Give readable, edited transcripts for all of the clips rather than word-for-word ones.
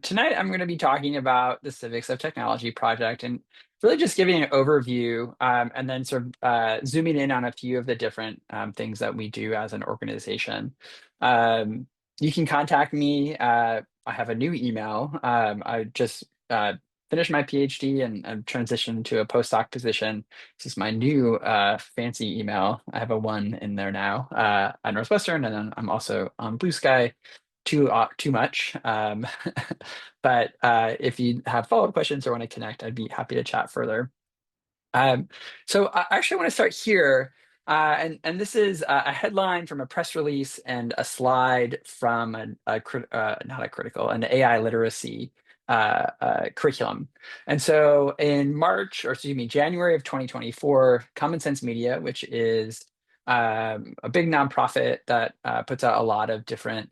Tonight, I'm going to be talking about the Civics of Technology Project and really just giving an overview and then sort of zooming in on a few of the different things that we do as an organization. Um, you can contact me. I have a new email. I just finished my PhD and I've transitioned to a postdoc position. This is my new fancy email. I have a one in there now at Northwestern, and then I'm also on Blue Sky too much. But if you have follow-up questions or want to connect, I'd be happy to chat further. So I actually want to start here. And this is a headline from a press release and a slide from not a critical, an AI literacy curriculum. And so in March, or excuse me, January of 2024, Common Sense Media, which is a big nonprofit that puts out a lot of different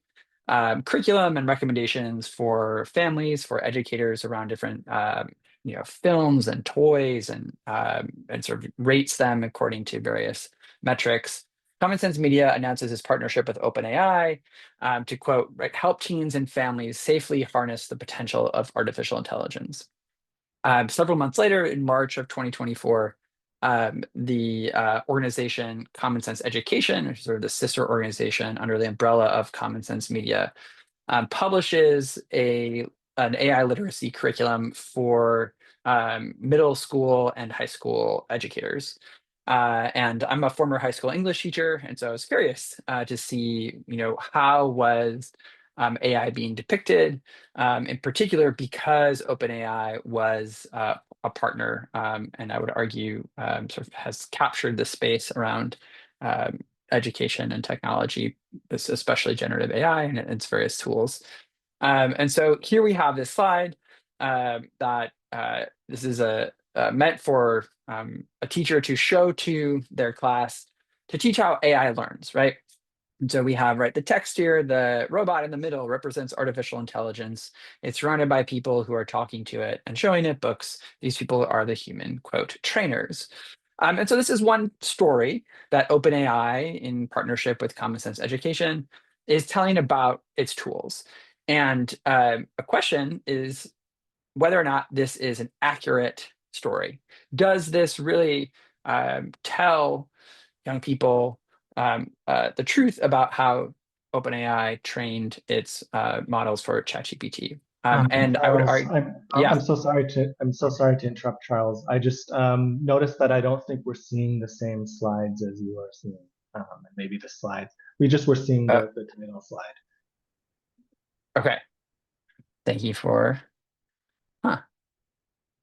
curriculum and recommendations for families, for educators around different films and toys and sort of rates them according to various metrics. Common Sense Media announces its partnership with OpenAI to quote, right, help teens and families safely harness the potential of artificial intelligence. Several months later, in March of 2024, the organization Common Sense Education, which is sort of the sister organization under the umbrella of Common Sense Media, publishes an AI literacy curriculum for middle school and high school educators. And I'm a former high school English teacher, and so I was curious to see, how was AI being depicted, in particular because OpenAI was a partner, and I would argue sort of has captured the space around education and technology, especially generative AI and its various tools. And so here we have this slide that this is meant for a teacher to show to their class to teach how AI learns, right? And so we have, right, the text here, the robot in the middle represents artificial intelligence. It's surrounded by people who are talking to it and showing it books. These people are the human, quote, trainers. And so this is one story that OpenAI, in partnership with Common Sense Education, is telling about its tools. And a question is whether or not this is an accurate story. Does this really tell young people the truth about how OpenAI trained its models for ChatGPT? And I would Charles, argue, I'm yeah. so sorry to interrupt, Charles. I just noticed that I don't think we're seeing the same slides as you are seeing. And maybe the slides. We just were seeing uh, the title slide. okay. Thank you for, huh,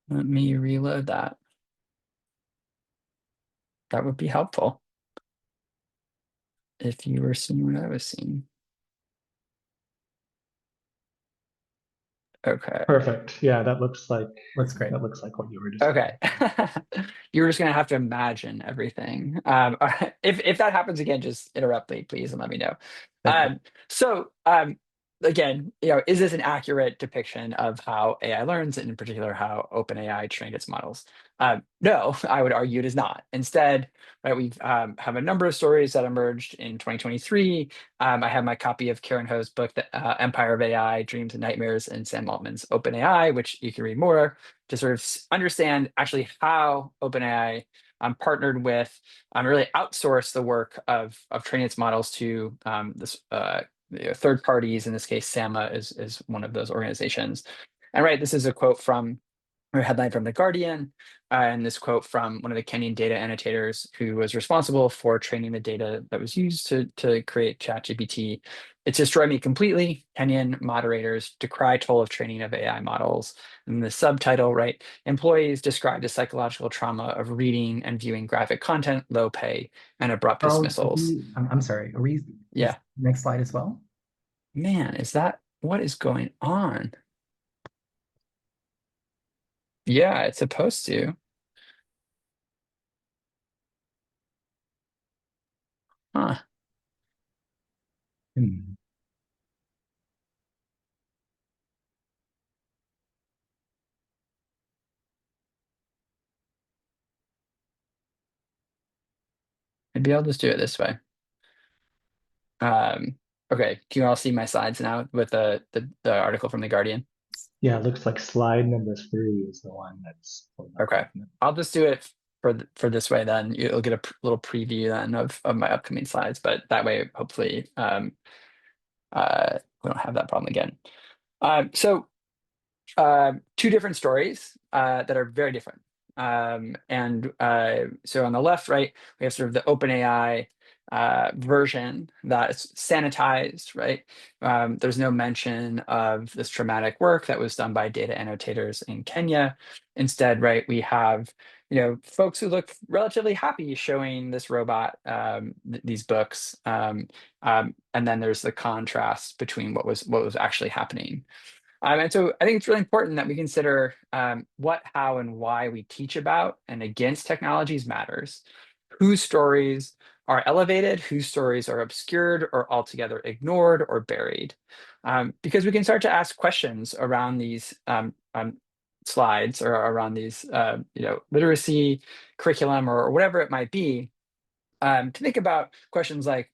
let me reload that. That would be helpful if you were seeing what I was seeing. Okay. Perfect. Yeah, Looks great. that looks like what you were describing. Okay. You're just gonna have to imagine everything. If that happens again, just interrupt me, please, and let me know. Thank you. So again, is this an accurate depiction of how AI learns, and in particular how OpenAI trained its models? No, I would argue it is not. Instead, right, we've have a number of stories that emerged in 2023. I have my copy of Karen Ho's book, The Empire of AI: Dreams and Nightmares, and Sam Altman's OpenAI, which you can read more to sort of understand actually how OpenAI partnered with really outsourced the work of training its models to this third parties. In this case, SAMA is one of those organizations. And right, this is a quote from or headline from The Guardian, and this quote from one of the Kenyan data annotators who was responsible for training the data that was used to create ChatGPT. It's destroyed me completely. Kenyan moderators decry toll of training of AI models. And the subtitle, right? Employees describe the psychological trauma of reading and viewing graphic content, low pay, and abrupt Charles, dismissals. I'm sorry. Are we is Yeah, next slide as well? man, is that what is going on? Yeah, it's supposed to. Huh. Hmm. Maybe I'll just do it this way. Okay, can you all see my slides now with the article from The Guardian? Yeah, it looks like slide number 3 is the one that's pulled up. Okay, I'll just do it for this way. Then you'll get a little preview then of my upcoming slides, but that way, hopefully, we don't have that problem again. So two different stories that are very different. And so on the left, right, we have sort of the OpenAI version that's sanitized, right? There's no mention of this traumatic work that was done by data annotators in Kenya. Instead, right, we have folks who look relatively happy showing this robot these books, and then there's the contrast between what was actually happening. And so I think it's really important that we consider what, how, and why we teach about and against technologies matters. Whose stories are elevated, whose stories are obscured or altogether ignored or buried. Because we can start to ask questions around these slides or around these literacy curriculum or whatever it might be, to think about questions like,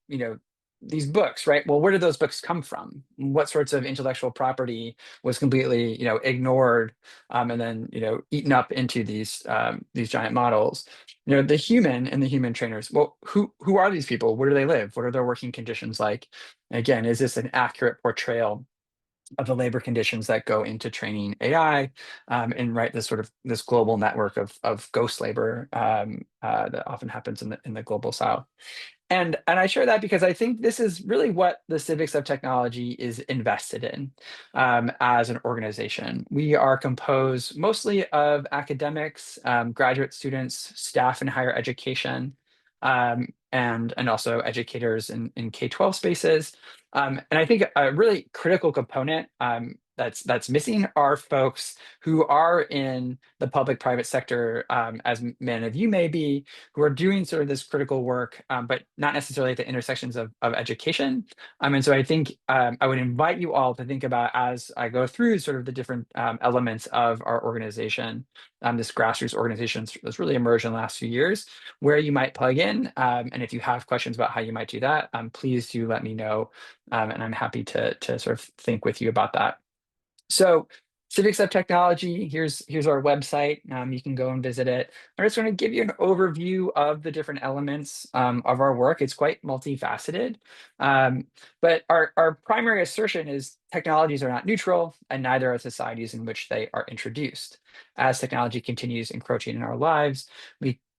these books, right? Well, where did those books come from? What sorts of intellectual property was completely, ignored, and then, eaten up into these giant models? The human and the human trainers. Well, who are these people? Where do they live? What are their working conditions like? Again, is this an accurate portrayal of the labor conditions that go into training AI, and right, this global network of ghost labor that often happens in the global South. And I share that because I think this is really what the Civics of Technology is invested in as an organization. We are composed mostly of academics, graduate students, staff in higher education, and also educators in K-12 spaces. And I think a really critical component that's missing are folks who are in the public-private sector, as many of you may be, who are doing sort of this critical work, but not necessarily at the intersections of education. And so I think I would invite you all to think about, as I go through sort of the different elements of our organization, this grassroots organization that's really emerged in the last few years, where you might plug in. And if you have questions about how you might do that, please do let me know. And I'm happy to sort of think with you about that. So Civics of Technology, here's our website. You can go and visit it. I'm just going to give you an overview of the different elements of our work. It's quite multifaceted, but our primary assertion is technologies are not neutral, and neither are societies in which they are introduced. As technology continues encroaching in our lives,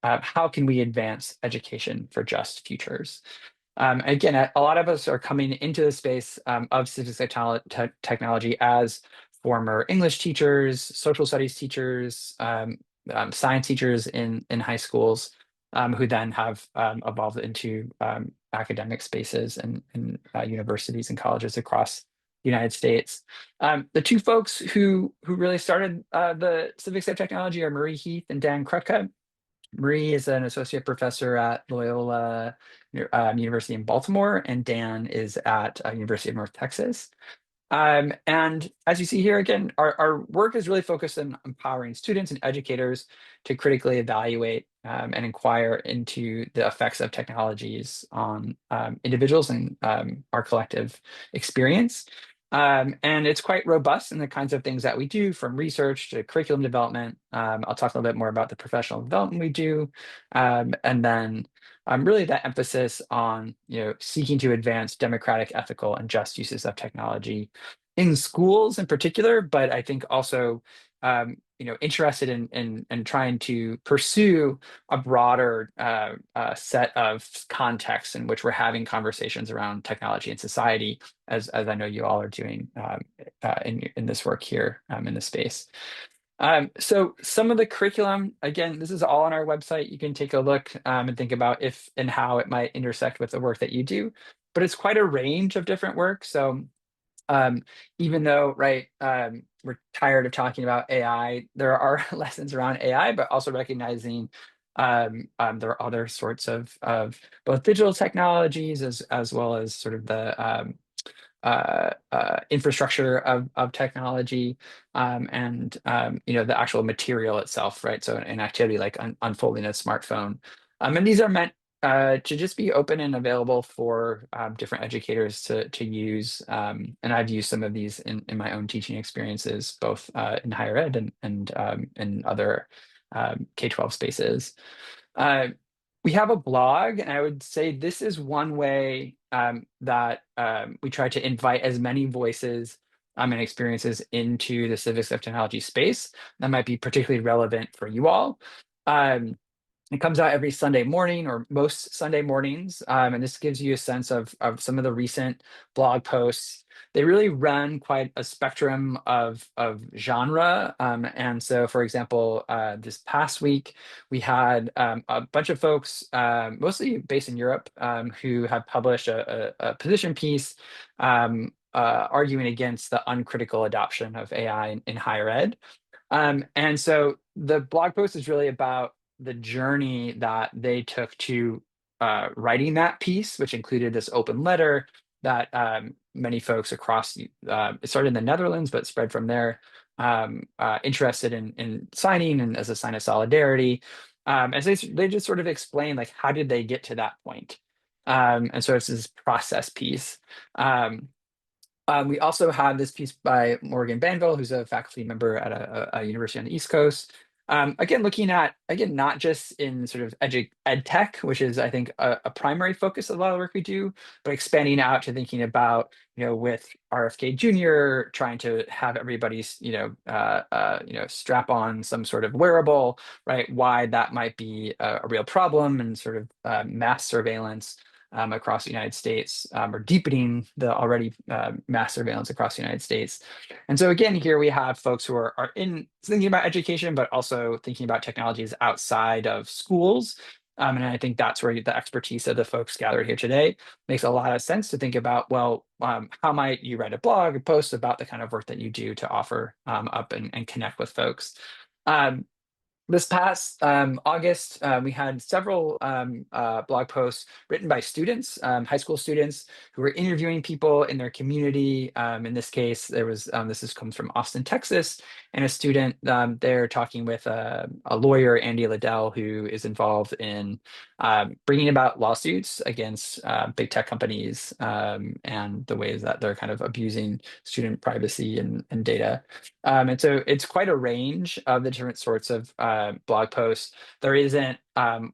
how can we advance education for just futures? Again, a lot of us are coming into the space of civics technology as former English teachers, social studies teachers, science teachers in high schools, who then have evolved into academic spaces and universities and colleges across the United States. The two folks who really started the civics of technology are Marie Heath and Dan Krutka. Marie is an associate professor at Loyola University in Baltimore, and Dan is at University of North Texas. And as you see here, again, our work is really focused on empowering students and educators to critically evaluate and inquire into the effects of technologies on individuals and our collective experience. And it's quite robust in the kinds of things that we do, from research to curriculum development. I'll talk a little bit more about the professional development we do. And then really that emphasis on seeking to advance democratic, ethical, and just uses of technology in schools in particular, but I think also interested in trying to pursue a broader set of contexts in which we're having conversations around technology and society, as I know you all are doing in this work here in this space. So some of the curriculum, again, this is all on our website. You can take a look and think about if and how it might intersect with the work that you do, but it's quite a range of different work. So even though, right, we're tired of talking about AI, there are lessons around AI, but also recognizing there are other sorts of both digital technologies as well as sort of the infrastructure of technology, and the actual material itself, right? So an activity like unfolding a smartphone, and these are meant to just be open and available for different educators to use. And I've used some of these in my own teaching experiences, both in higher ed and in other K-12 spaces. We have a blog, and I would say this is one way that we try to invite as many voices and experiences into the civics of technology space that might be particularly relevant for you all. It comes out every Sunday morning or most Sunday mornings, and this gives you a sense of some of the recent blog posts. They really run quite a spectrum of genre. And so, for example, this past week, we had a bunch of folks, mostly based in Europe, who have published a position piece arguing against the uncritical adoption of AI in higher ed. And so the blog post is really about the journey that they took to writing that piece, which included this open letter that many folks across, it started in the Netherlands, but spread from there, interested in signing and as a sign of solidarity. As they just sort of explain, like, how did they get to that point? And so it's this process piece. We also have this piece by Morgan Banville, who's a faculty member at a university on the East Coast. Again, looking at, again, not just in sort of ed tech, which is, I think, a primary focus of a lot of the work we do, but expanding out to thinking about, with RFK Jr. trying to have everybody's, strap on some sort of wearable, right? Why that might be a real problem, and sort of mass surveillance across the United States, or deepening the already mass surveillance across the United States. And so again, here we have folks who are in thinking about education, but also thinking about technologies outside of schools. And I think that's where the expertise of the folks gathered here today makes a lot of sense to think about, well, how might you write a blog, a post about the kind of work that you do to offer up and connect with folks. This past August, we had several blog posts written by students, high school students, who were interviewing people in their community. In this case, there was comes from Austin, Texas, and a student there talking with a lawyer, Andy Liddell, who is involved in bringing about lawsuits against big tech companies and the ways that they're kind of abusing student privacy and data. And so it's quite a range of the different sorts of blog posts. There isn't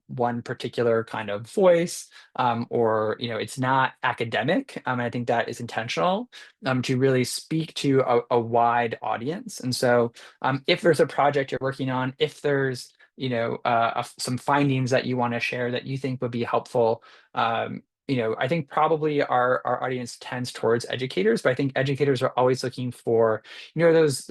one particular kind of voice, or it's not academic. I think that is intentional to really speak to a wide audience. And so if there's a project you're working on, if there's some findings that you want to share that you think would be helpful, I think probably our audience tends towards educators, but I think educators are always looking for, those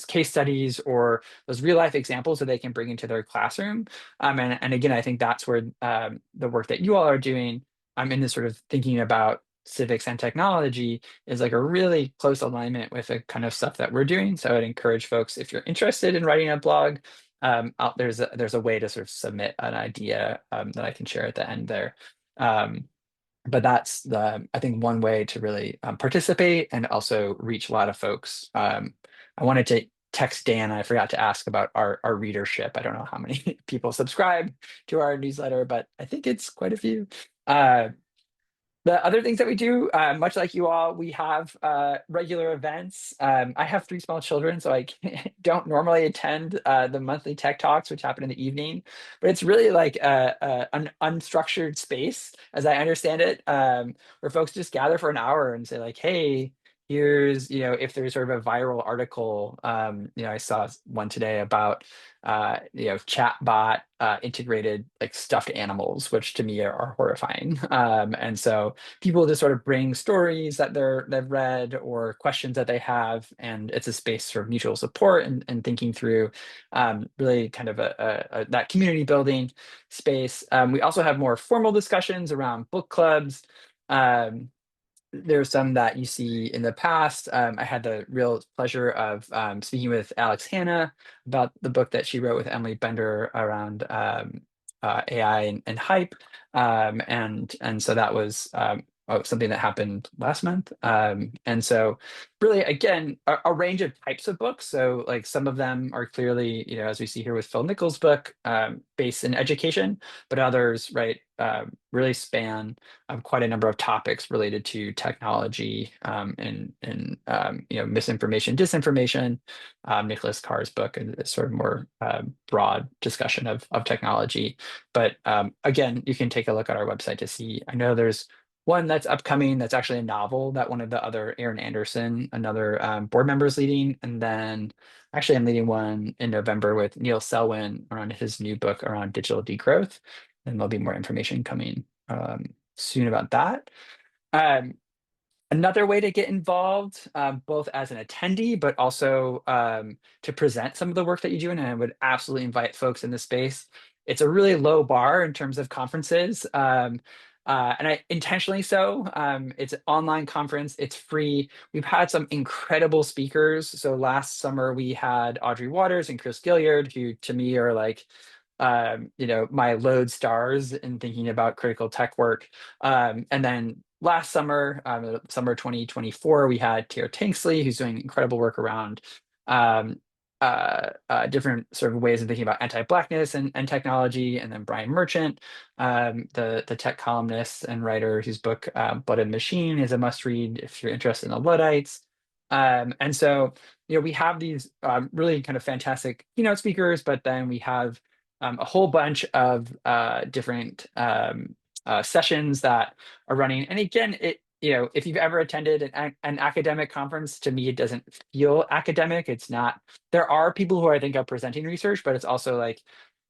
case studies or those real life examples that they can bring into their classroom. And again, I think that's where the work that you all are doing, in this sort of thinking about civics and technology, is like a really close alignment with the kind of stuff that we're doing. So I'd encourage folks, if you're interested in writing a blog, there's a way to sort of submit an idea that I can share at the end there. But that's I think one way to really participate and also reach a lot of folks. I wanted to text Dan. I forgot to ask about our readership. I don't know how many people subscribe to our newsletter, but I think it's quite a few. The other things that we do, much like you all, we have regular events. I have 3 small children, so I don't normally attend the monthly tech talks, which happen in the evening. But it's really like an unstructured space, as I understand it, where folks just gather for an hour and say, like, hey, here's, if there's sort of a viral article, I saw one today about, chat bot integrated like stuffed animals, which to me are horrifying. And so people just sort of bring stories that they've read or questions that they have, and it's a space for mutual support and thinking through really kind of that community building space. We also have more formal discussions around book clubs. There's some that you see in the past. I had the real pleasure of speaking with Alex Hanna about the book that she wrote with Emily Bender around AI and hype. And so that was something that happened last month. And so really, again, a range of types of books. So like some of them are clearly, as we see here with Phil Nichols' book, based in education, but others, right, really span quite a number of topics related to technology, and misinformation, disinformation. Nicholas Carr's book is sort of more broad discussion of technology. But again, you can take a look at our website to see. I know there's one that's upcoming that's actually a novel that one of the other, Aaron Anderson, another board member, is leading. And then actually I'm leading one in November with Neil Selwyn around his new book around digital degrowth. And there'll be more information coming soon about that. Another way to get involved, both as an attendee, but also to present some of the work that you do, and I would absolutely invite folks in this space. It's a really low bar in terms of conferences, and I intentionally so. It's an online conference. It's free. We've had some incredible speakers. So last summer we had Audrey Waters and Chris Gilliard, who to me are like, my load stars in thinking about critical tech work. And then last summer, summer 2024, we had Tara Tanksley, who's doing incredible work around different sort of ways of thinking about anti-Blackness and technology. And then Brian Merchant, the tech columnist and writer whose book Blood and Machine is a must-read if you're interested in the Luddites. And so, we have these really kind of fantastic keynote speakers, but then we have a whole bunch of different sessions that are running. And again, if you've ever attended an academic conference, to me, it doesn't feel academic. It's not. There are people who I think are presenting research, but it's also like,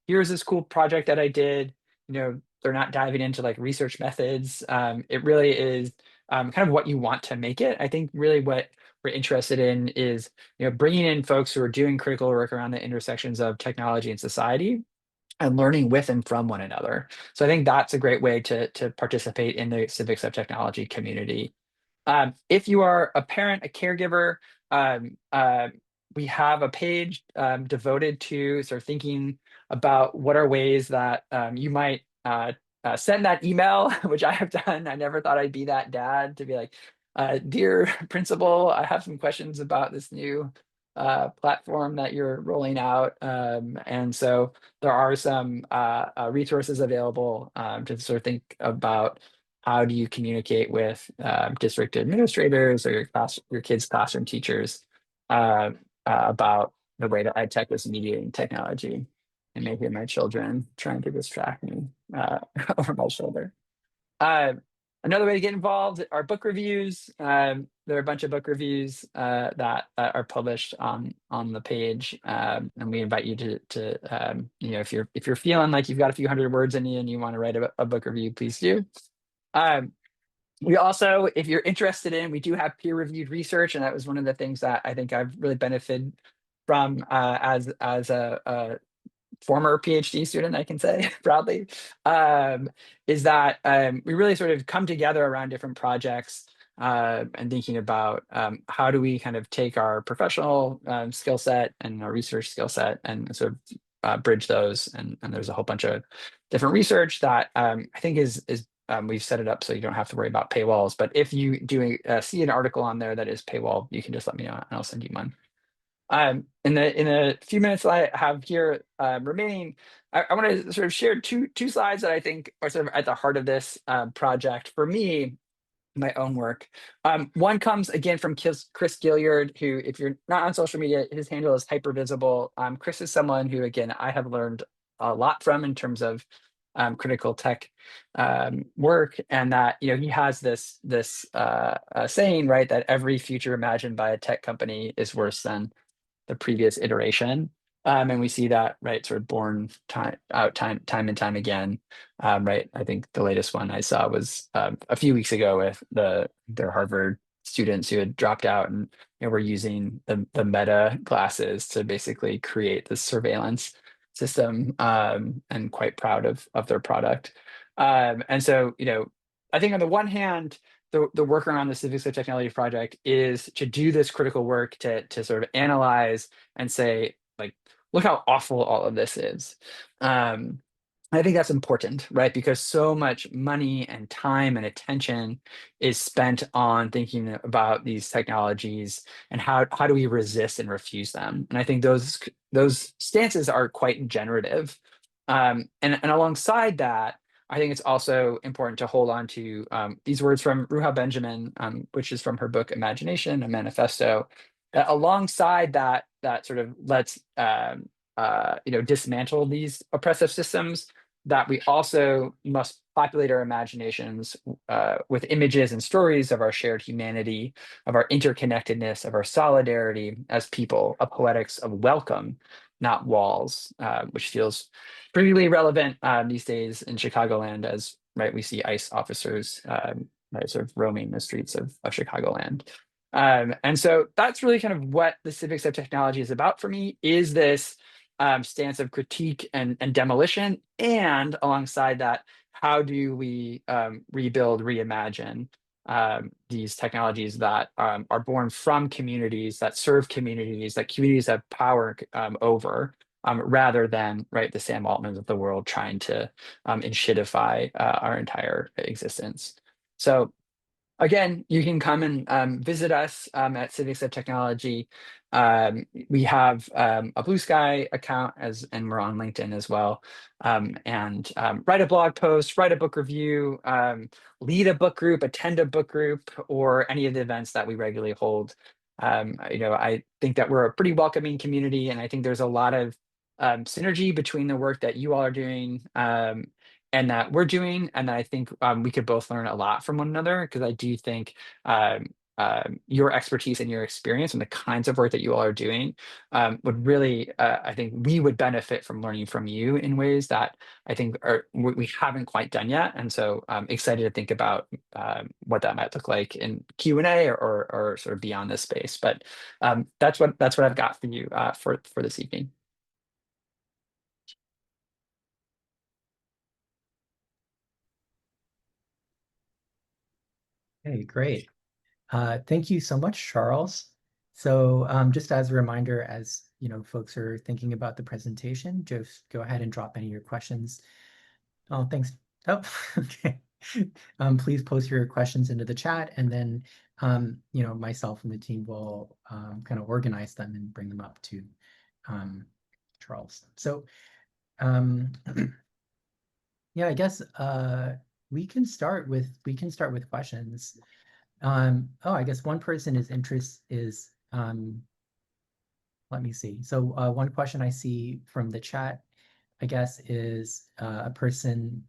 here's this cool project that I did. They're not diving into like research methods. It really is kind of what you want to make it. I think really what we're interested in is bringing in folks who are doing critical work around the intersections of technology and society, and learning with and from one another. So I think that's a great way to participate in the Civics of Technology community. If you are a parent, a caregiver, we have a page devoted to sort of thinking about what are ways that you might send that email, which I have done. I never thought I'd be that dad to be like, dear principal, I have some questions about this new platform that you're rolling out. And so there are some resources available to sort of think about how do you communicate with district administrators or your kids' classroom teachers about the way that EdTech is mediating technology. And maybe my children trying to distract me over my shoulder. Another way to get involved are book reviews. There are a bunch of book reviews that are published on the page, and we invite you to if you're feeling like you've got a few hundred words in you and you want to write a book review, please do. We also, if you're interested in, we do have peer-reviewed research, and that was one of the things that I think I've really benefited from as a former PhD student, I can say proudly, is that we really sort of come together around different projects and thinking about how do we kind of take our professional skill set and our research skill set and sort of bridge those. And there's a whole bunch of different research that I think is we've set it up so you don't have to worry about paywalls. But if you do see an article on there that is paywall, you can just let me know and I'll send you one. In the few minutes that I have here remaining, I want to sort of share two slides that I think are sort of at the heart of this project for me, my own work. One comes again from Chris Gilliard, who, if you're not on social media, his handle is hypervisible. Chris is someone who, again, I have learned a lot from in terms of critical tech work, and that he has this saying, right, that every future imagined by a tech company is worse than the previous iteration. And we see that, right, sort of born time and time again. Right. I think the latest one I saw was a few weeks ago with their Harvard students who had dropped out and were using the Meta glasses to basically create this surveillance system, and quite proud of their product. And so, I think on the one hand, the work around the Civics of Technology Project is to do this critical work to sort of analyze and say, like, look how awful all of this is. I think that's important, right? Because so much money and time and attention is spent on thinking about these technologies and how do we resist and refuse them. And I think those stances are quite generative. And alongside that, I think it's also important to hold on to these words from Ruha Benjamin, which is from her book Imagination, a Manifesto. That alongside that sort of let's dismantle these oppressive systems, that we also must populate our imaginations with images and stories of our shared humanity, of our interconnectedness, of our solidarity as people, a poetics of welcome, not walls, which feels particularly relevant these days in Chicagoland as right we see ICE officers sort of roaming the streets of Chicagoland. And so that's really kind of what the civics of technology is about for me, is this stance of critique and demolition, and alongside that, how do we rebuild, reimagine these technologies that are born from communities, that serve communities, that communities have power over, rather than right the Sam Altmans of the world trying to enshittify our entire existence. So again, you can come and visit us at Civics of Technology. We have a Blue Sky account and we're on LinkedIn as well. And write a blog post, write a book review, lead a book group, attend a book group, or any of the events that we regularly hold. I think that we're a pretty welcoming community, and I think there's a lot of synergy between the work that you all are doing and that we're doing, and that I think we could both learn a lot from one another, because I do think your expertise and your experience and the kinds of work that you all are doing would really, I think we would benefit from learning from you in ways that I think we haven't quite done yet. And so I'm excited to think about what that might look like in Q&A or sort of beyond this space. But that's what I've got for you for this evening. Okay, great. Thank you so much, Charles. So just as a reminder, as folks are thinking about the presentation, just go ahead and drop any of your questions. Oh, thanks. Oh, okay. Please post your questions into the chat, and then myself and the team will kind of organize them and bring them up to Charles. So yeah, I guess we can start with questions. Oh, I guess one person is let me see. So one question I see from the chat, I guess, is a person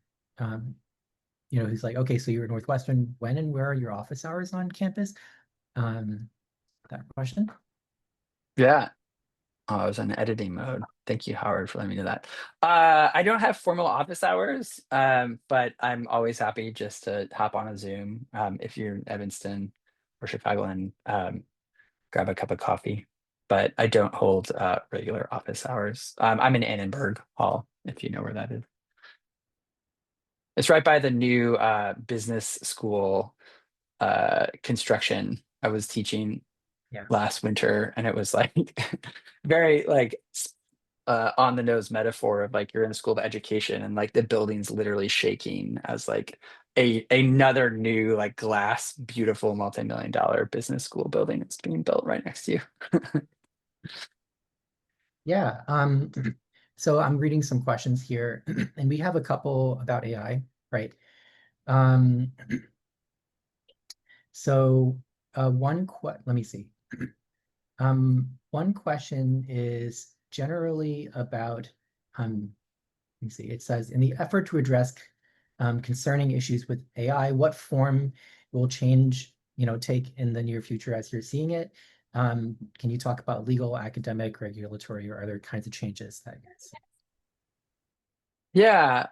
who's like, okay, so you're at Northwestern, when and where are your office hours on campus? That question. Yeah. Oh, I was in editing mode. Thank you, Howard, for letting me know that. I don't have formal office hours, but I'm always happy just to hop on a Zoom if you're in Evanston or Chicago and grab a cup of coffee. But I don't hold regular office hours. I'm in Annenberg Hall, if you know where that is. It's right by the new business school construction I was teaching last winter, and it was like very like on the nose metaphor of like you're in a school of education and like the building's literally shaking as like another new like glass beautiful multi-million-dollar business school building that's being built right next to you. Yeah. So I'm reading some questions here, and we have a couple about AI, right? So let me see. One question is generally about, let me see, it says, in the effort to address concerning issues with AI, what form will change, take in the near future as you're seeing it? Can you talk about legal, academic, regulatory, or other kinds of changes that you're seeing? Yeah.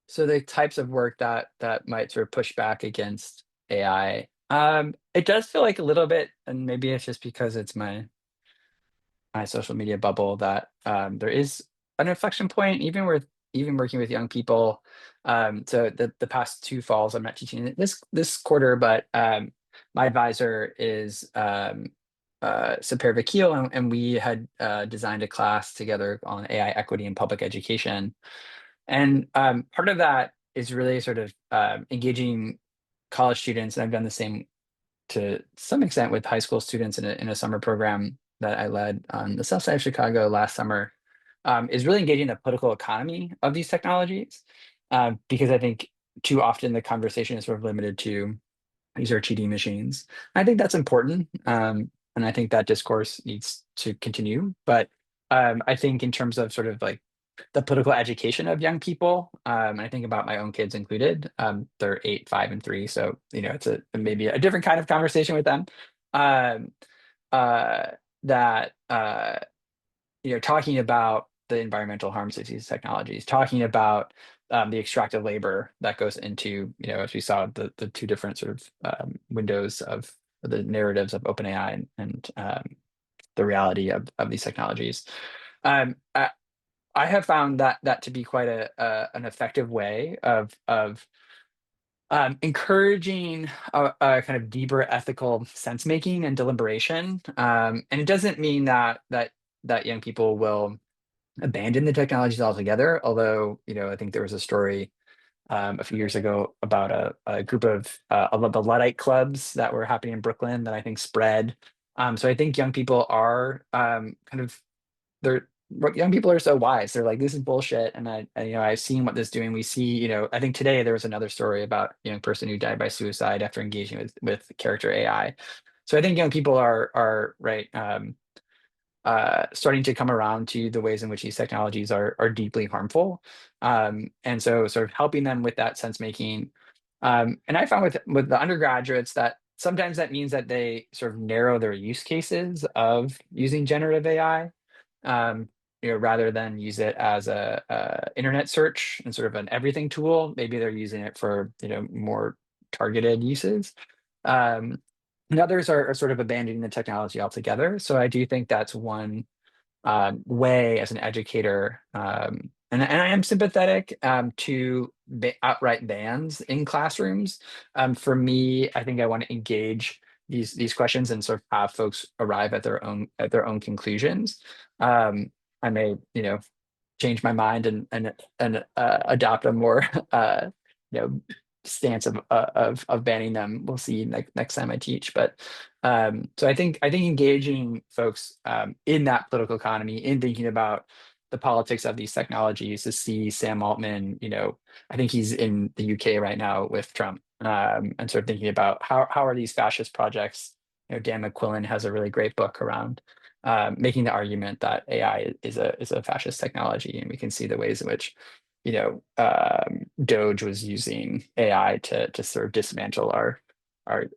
So the types of work that might sort of push back against AI. It does feel like a little bit, and maybe it's just because it's my social media bubble, that there is an inflection point, even working with young people. So the past two falls, I'm not teaching this quarter, but my advisor is Sapir Vakil, and we had designed a class together on AI equity in public education. And part of that is really sort of engaging college students, and I've done the same to some extent with high school students in a summer program that I led on the south side of Chicago last summer, is really engaging the political economy of these technologies. Because I think too often the conversation is sort of limited to these are cheating machines. I think that's important. And I think that discourse needs to continue. But I think in terms of sort of like the political education of young people, I think about my own kids included. They're 8, 5, and 3. So, it's maybe a different kind of conversation with them. Um, uh, that talking about the environmental harms of these technologies, talking about the extractive labor that goes into, as we saw, the two different sort of windows of the narratives of OpenAI and the reality of these technologies. I have found that to be quite an effective way of encouraging a kind of deeper ethical sense making and deliberation. And it doesn't mean that young people will abandon the technologies altogether. Although, I think there was a story a few years ago about a group of the Luddite clubs that were happening in Brooklyn that I think spread. So I think young people are they're young people are so wise. They're like, this is bullshit. And I've seen what this is doing. We see, I think today there was another story about a young person who died by suicide after engaging with character AI. So I think young people are right. Starting to come around to the ways in which these technologies are deeply harmful. And so sort of helping them with that sense making. And I found with the undergraduates that sometimes that means that they sort of narrow their use cases of using generative AI, rather than use it as a internet search and sort of an everything tool. Maybe they're using it for, more targeted uses. Um, and others are sort of abandoning the technology altogether. So I do think that's one way as an educator, and I am sympathetic to outright bans in classrooms. For me, I think I want to engage these questions and sort of have folks arrive at their own conclusions. I may, change my mind and adopt a more you know stance of banning them. We'll see next time I teach. But so I think engaging folks in that political economy, in thinking about the politics of these technologies, to see Sam Altman, I think he's in the UK right now with Trump, and sort of thinking about how are these fascist projects. Dan McQuillan has a really great book around making the argument that AI is a fascist technology, and we can see the ways in which Doge was using AI to sort of dismantle our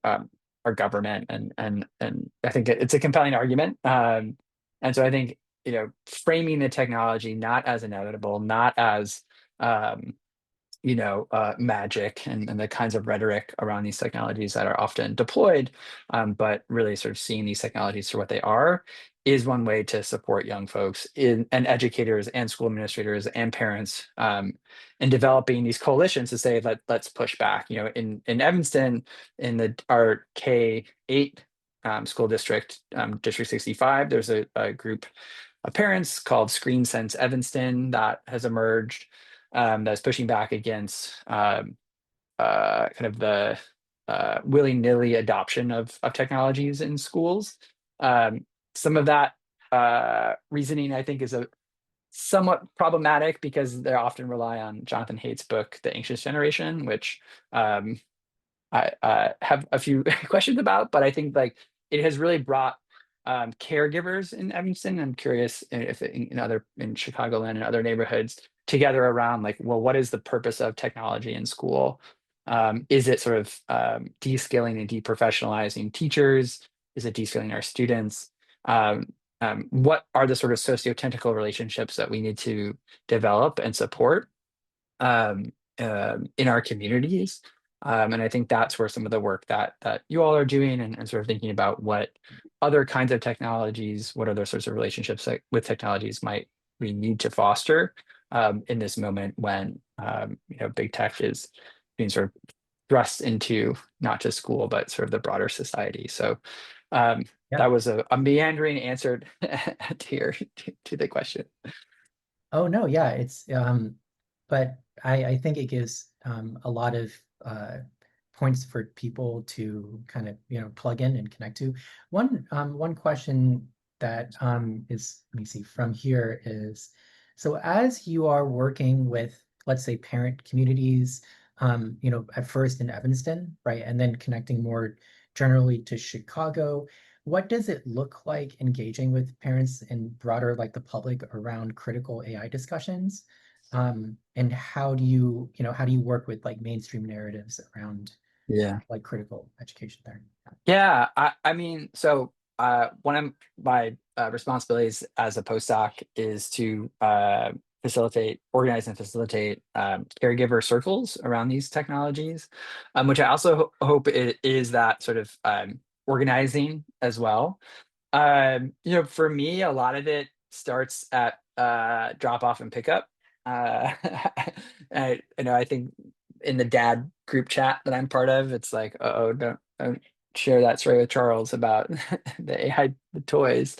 government, and I think it's a compelling argument. And so I think framing the technology not as inevitable, not as magic and the kinds of rhetoric around these technologies that are often deployed, but really sort of seeing these technologies for what they are is one way to support young folks and educators and school administrators and parents in developing these coalitions to say, let's push back. In Evanston, in our K-8 school district, District 65, there's a group of parents called Screen Sense Evanston that has emerged, that's pushing back against kind of the willy-nilly adoption of technologies in schools. Some of that reasoning, I think, is a somewhat problematic because they often rely on Jonathan Haidt's book, The Anxious Generation, which I have a few questions about, but I think it has really brought caregivers in Evanston. I'm curious if in Chicagoland and other neighborhoods together around what is the purpose of technology in school? Is it sort of de-skilling and deprofessionalizing teachers? Is it de-skilling our students? What are the sort of socio-technical relationships that we need to develop and support in our communities? And I think that's where some of the work that you all are doing, and sort of thinking about what other kinds of technologies, what other sorts of relationships with technologies might we need to foster in this moment when big tech is being sort of thrust into not just school but sort of the broader society. So That was a meandering answer to the question. Oh no, yeah, it's but I think it gives a lot of points for people to kind of plug in and connect to. One question that is, let me see, from here is, so as you are working with, let's say, parent communities, at first in Evanston, right, and then connecting more generally to Chicago, what does it look like engaging with parents and broader, like the public, around critical AI discussions? And how do you work with like mainstream narratives around like critical education there? Yeah, I mean, so one of my responsibilities as a postdoc is to organize and facilitate caregiver circles around these technologies, which I also hope it is that sort of organizing as well. For me, a lot of it starts at drop off and pickup. I think in the dad group chat that I'm part of, it's like, oh, don't share that story with Charles about the AI the toys.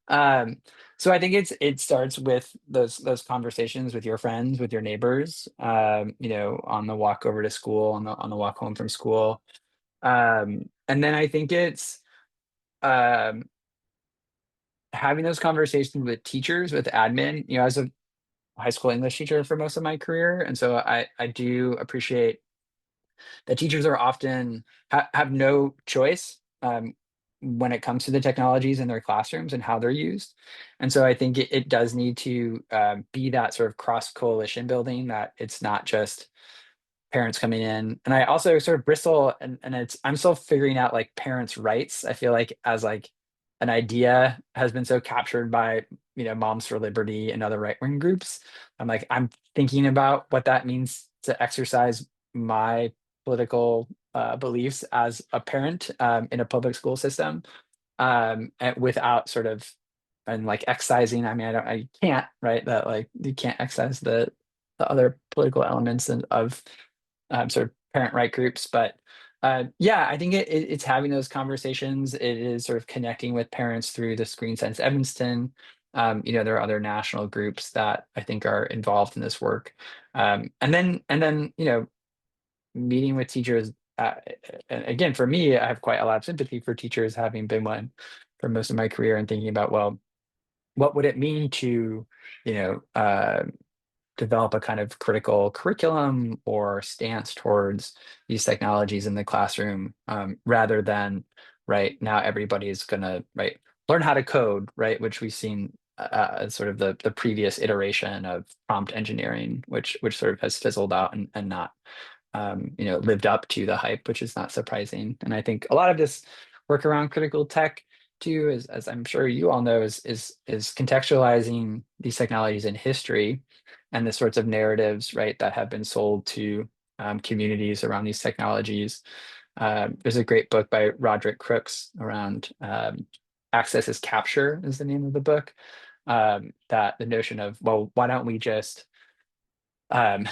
Um, so I think it starts with those conversations with your friends, with your neighbors, on the walk over to school, on the walk home from school. And then I think it's um, having those conversations with teachers, with admin. I was a high school English teacher for most of my career, and so I do appreciate that teachers are often have no choice when it comes to the technologies in their classrooms and how they're used. And so I think it does need to be that sort of cross coalition building, that it's not just parents coming in. And I also sort of bristle, and I'm still figuring out like parents' rights. I feel like as like an idea has been so captured by Moms for Liberty and other right-wing groups. I'm thinking about what that means to exercise my political beliefs as a parent in a public school system, and without sort of and like excising. I mean, I can't, right? That like you can't excise the other political elements of sort of parent right groups. But yeah, I think it's having those conversations. It is sort of connecting with parents through the Screen Sense Evanston. There are other national groups that I think are involved in this work. And then meeting with teachers. And again, for me, I have quite a lot of sympathy for teachers, having been one for most of my career, and thinking about, well, what would it mean to, you know, uh, develop a kind of critical curriculum or stance towards these technologies in the classroom, rather than right now everybody's gonna learn how to code, right, which we've seen as sort of the previous iteration of prompt engineering, which sort of has fizzled out and not lived up to the hype, which is not surprising. And I think a lot of this work around critical tech too, as I'm sure you all know, is contextualizing these technologies in history and the sorts of narratives, right, that have been sold to communities around these technologies. There's a great book by Roderick Crooks around Access is Capture is the name of the book. That the notion of, well, why don't we just um,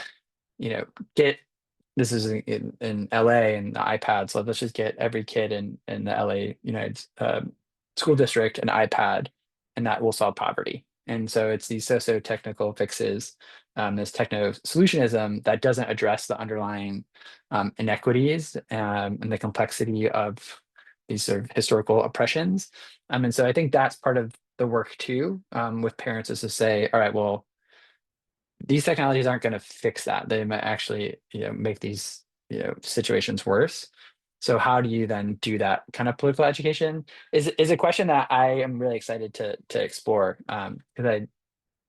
get this is in LA and the iPads. So let's just get every kid in the LA United school district an iPad, and that will solve poverty. And so it's these socio-technical fixes, this techno solutionism that doesn't address the underlying inequities and the complexity of these sort of historical oppressions. And so I think that's part of the work too, with parents, is to say, all right, well, these technologies aren't going to fix that. They might actually, make these, situations worse. So how do you then do that kind of political education is a question that I am really excited to explore, because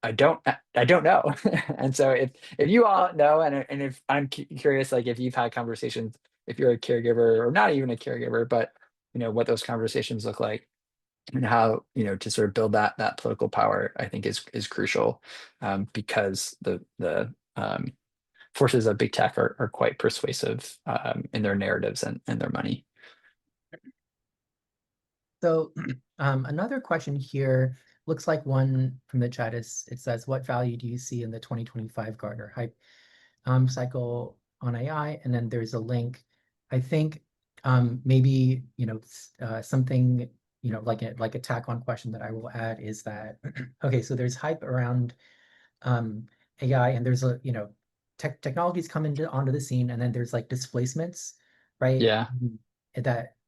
I don't know. And so if you all know, and if I'm curious, like if you've had conversations, if you're a caregiver or not even a caregiver, but what those conversations look like, and how to sort of build that political power, I think is crucial, because the forces of big tech are quite persuasive in their narratives and their money. So another question here looks like one from the chat is, it says, what value do you see in the 2025 Gartner hype cycle on AI? And then there's a link. I think maybe something like a tack on question that I will add is that, okay, so there's hype around AI, and there's technologies come onto the scene, and then there's like displacements, right? Yeah.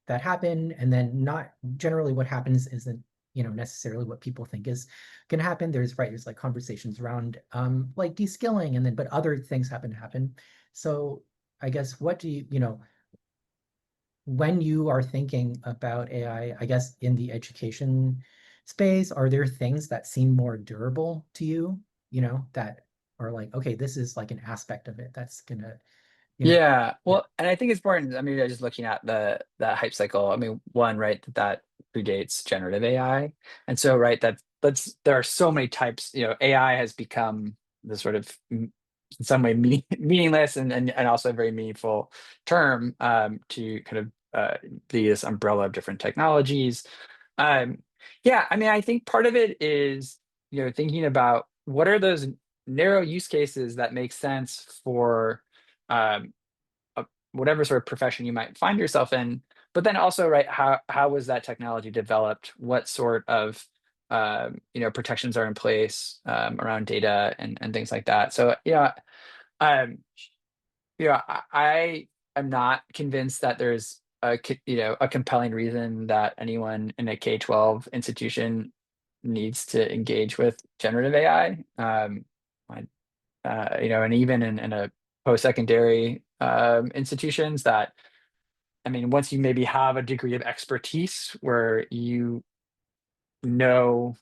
That happen, and then not generally what happens isn't necessarily what people think is going to happen. There's like conversations around like de-skilling, and then but other things happen. So I guess what do when you are thinking about AI, I guess in the education space, are there things that seem more durable to you, that are like, okay, this is like an aspect of it that's gonna, Yeah, yeah. well, and I think it's important. I mean, just looking at the hype cycle. I mean, one, right, that predates generative AI, and so right, there are so many types. AI has become the sort of in some way meaningless and also a very meaningful term to kind of be this umbrella of different technologies. Um, yeah, I mean, I think part of it is thinking about what are those narrow use cases that make sense for um, whatever sort of profession you might find yourself in, but then also, right, how was that technology developed? What sort of protections are in place around data and things like that. So um, I am not convinced that there's a compelling reason that anyone in a K-12 institution needs to engage with generative AI. And even in a post-secondary institutions that, I mean, once you maybe have a degree of expertise where you know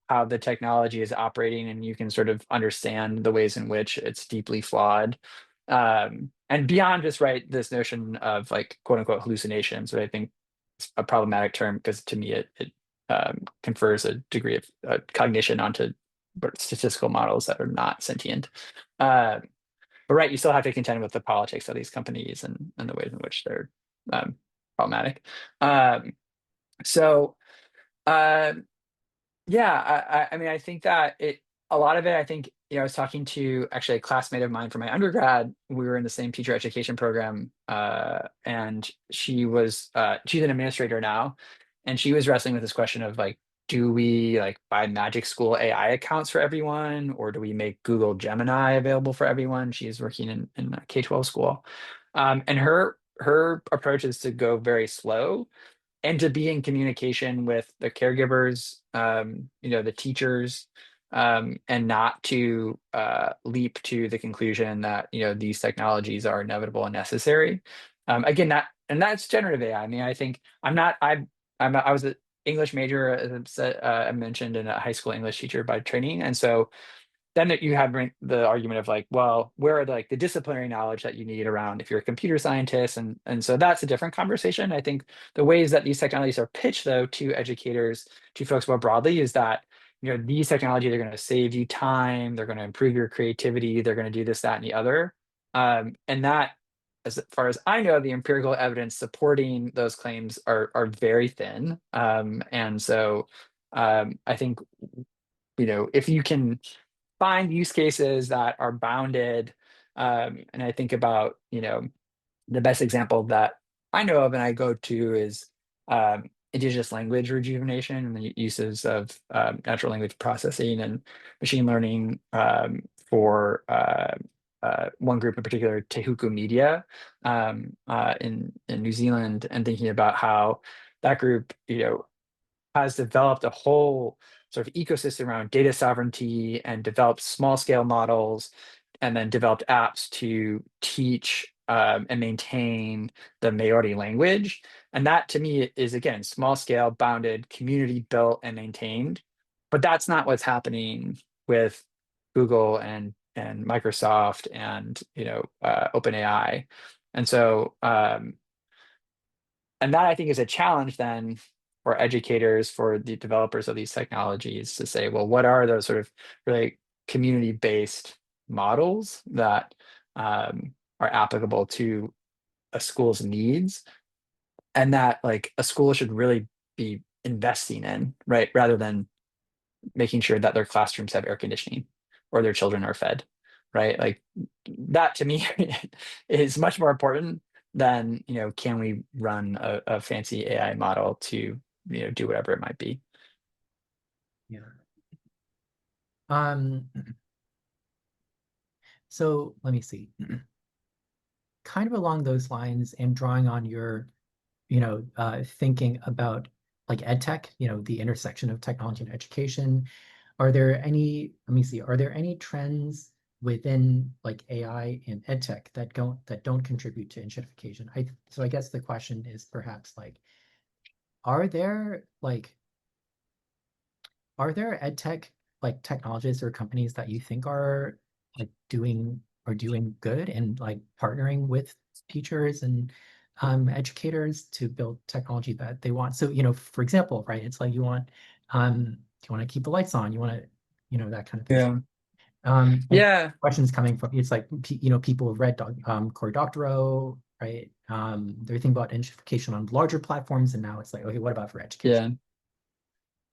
how the technology is operating and you can sort of understand the ways in which it's deeply flawed. And beyond just, right, this notion of like quote unquote hallucinations, which I think is a problematic term because to me it confers a degree of cognition onto statistical models that are not sentient. Uh, but right, you still have to contend with the politics of these companies and the ways in which they're um, problematic. Um, so um, yeah, I mean, I think that a lot of it, I think, I was talking to actually a classmate of mine from my undergrad. We were in the same teacher education program, and she's an administrator now, and she was wrestling with this question of like, do we like buy Magic School AI accounts for everyone, or do we make Google Gemini available for everyone? She's working in a K-12 school, and her approach is to go very slow and to be in communication with the caregivers, the teachers, and not to leap to the conclusion that these technologies are inevitable and necessary. Again, that's generative AI. I mean, I think I was an English major, as I mentioned, and a high school English teacher by training, and so then you have the argument of like, well, where are the disciplinary knowledge that you need around if you're a computer scientist, and so that's a different conversation. I think the ways that these technologies are pitched, though, to educators, to folks more broadly, is that these technologies are going to save you time, they're going to improve your creativity, they're going to do this, that, and the other, and that, as far as I know, the empirical evidence supporting those claims are very thin, and so I think if you can find use cases that are bounded. And I think about, the best example that I know of and I go to is indigenous language rejuvenation and the uses of natural language processing and machine learning for one group in particular, Tehuku Media, in New Zealand, and thinking about how that group, has developed a whole sort of ecosystem around data sovereignty and developed small scale models and then developed apps to teach and maintain the Maori language. And that to me is, again, small scale, bounded, community built and maintained. But that's not what's happening with Google and Microsoft and OpenAI. And so and that I think is a challenge then for educators, for the developers of these technologies to say, well, what are those sort of really community-based models that are applicable to a school's needs, and that like a school should really be investing in, right? Rather than making sure that their classrooms have air conditioning or their children are fed, right? Like that to me is much more important than, can we run a fancy AI model to do whatever it might be. Yeah. So let me see. Kind of along those lines and drawing on your, thinking about like ed tech, the intersection of technology and education. Let me see, are there any trends within like AI and ed tech that don't contribute to enshittification? So I guess the question is perhaps like, are there like are there ed tech like technologists or companies that you think are like doing good and like partnering with teachers and educators to build technology that they want? So, for example, right, it's like you want to keep the lights on, you want to, that kind of thing. Yeah. And Yeah. questions coming from, it's like, people have read Post-Doctoral, right? They're thinking about enshittification on larger platforms, and now it's like, okay, what about for education?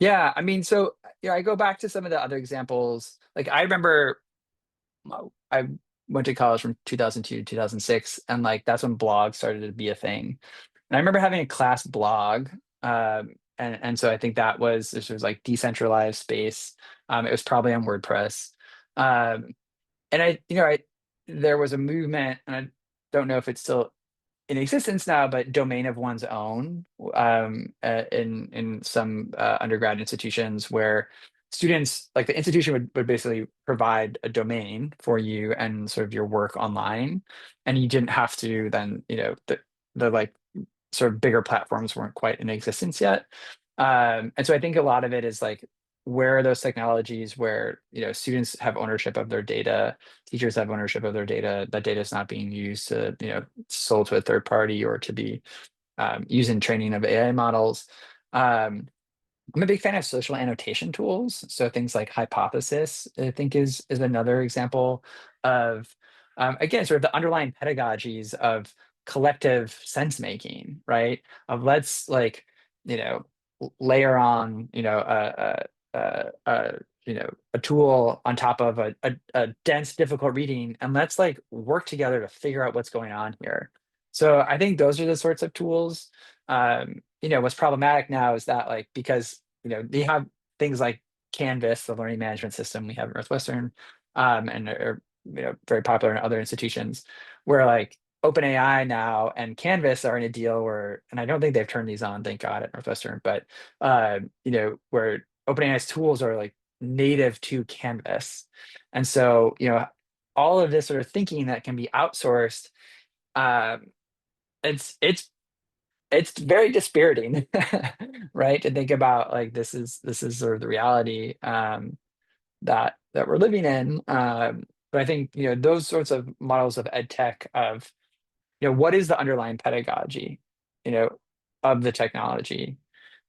Yeah. Yeah. I mean, so I go back to some of the other examples. Like I remember I went to college from 2002 to 2006, and like that's when blogs started to be a thing. And I remember having a class blog, and so I think this was like decentralized space. It was probably on WordPress, and there was a movement, and I don't know if it's still in existence now, but domain of one's own, in some undergrad institutions where students, like the institution would basically provide a domain for you and sort of your work online, and you didn't have to then, the like sort of bigger platforms weren't quite in existence yet. And so I think a lot of it is like, where are those technologies where students have ownership of their data, teachers have ownership of their data, that data is not being used to sold to a third party or to be used in training of AI models. I'm a big fan of social annotation tools. So things like Hypothesis, I think, is another example of, again, sort of the underlying pedagogies of collective sense making, right? Of let's like, layer on, a tool on top of a dense, difficult reading, and let's like work together to figure out what's going on here. So I think those are the sorts of tools. What's problematic now is that like, because they have things like Canvas, the learning management system we have at Northwestern, and are very popular in other institutions, where like OpenAI now and Canvas are in a deal where, and I don't think they've turned these on, thank God, at Northwestern, but where OpenAI's tools are like native to Canvas, and so all of this sort of thinking that can be outsourced, um, it's very dispiriting, right? To think about like this is sort of the reality, that we're living in. But I think those sorts of models of ed tech of what is the underlying pedagogy, you know, of the technology.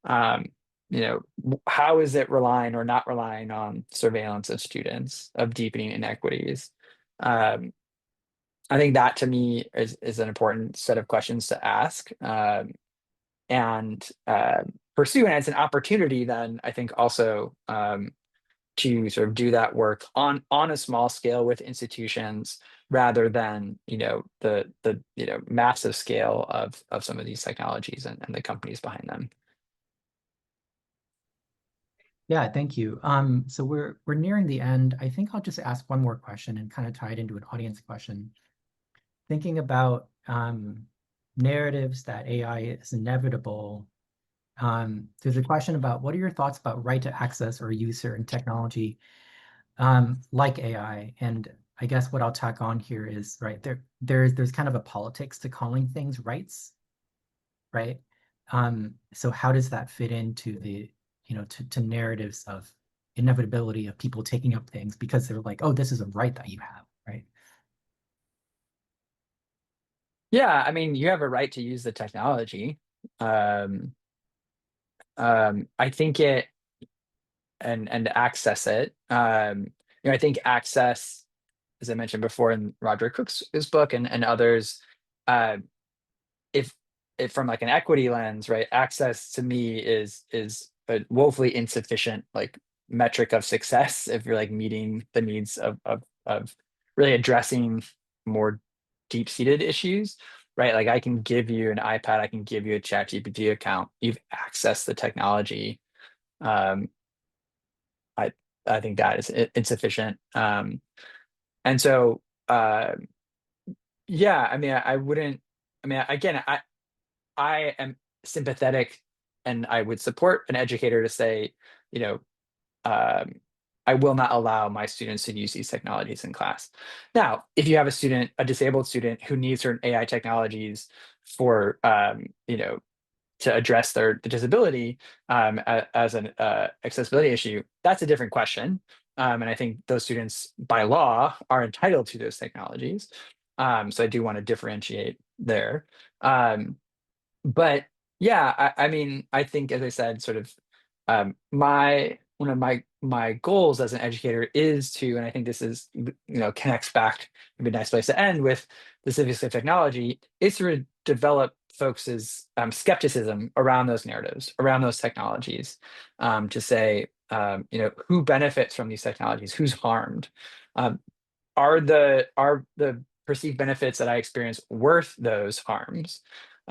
Um, how is it relying or not relying on surveillance of students, of deepening inequities? Um, I think that to me is an important set of questions to ask. And pursue. And it's an opportunity then, I think, also, to sort of do that work on a small scale with institutions, rather than the massive scale of some of these technologies and the companies behind them. Yeah, thank you. So we're nearing the end. I think I'll just ask one more question and kind of tie it into an audience question. Thinking about narratives that AI is inevitable, there's a question about what are your thoughts about right to access or use certain technology, like AI? And I guess what I'll tack on here is, right, there's kind of a politics to calling things rights, right? So how does that fit into the, to narratives of inevitability of people taking up things because they're like, oh, this is a right that you have, right? Yeah, I mean, you have a right to use the technology. Um, I think and access it. I think access, as I mentioned before in Roger Cook's his book and others, uh, if from like an equity lens, right, access to me is a woefully insufficient like metric of success if you're like meeting the needs of really addressing more deep-seated issues, right? Like I can give you an iPad, I can give you a ChatGPT account. You've accessed the technology. Um, I I think that is insufficient. And so yeah, I mean, I wouldn't. I mean, again, I am sympathetic, and I would support an educator to say, you know, um, I will not allow my students to use these technologies in class. Now, if you have a student, a disabled student who needs certain AI technologies for, to address their the disability as an accessibility issue, that's a different question. And I think those students, by law, are entitled to those technologies. So I do want to differentiate there. Um, but yeah, I mean, I think, as I said, sort of my one of my goals as an educator is to, and I think this is, connects back, maybe a nice place to end with the civics of technology, is to develop folks' skepticism around those narratives, around those technologies, to say, who benefits from these technologies, who's harmed, um, are the perceived benefits that I experience worth those harms?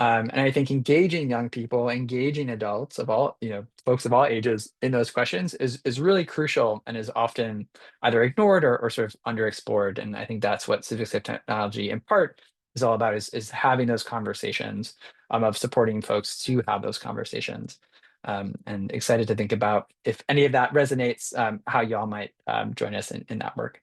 And I think engaging young people, engaging adults of all, folks of all ages in those questions is really crucial and is often either ignored or sort of underexplored. And I think that's what civics of technology in part is all about, is having those conversations, of supporting folks to have those conversations. And excited to think about if any of that resonates, how y'all might join us in that work.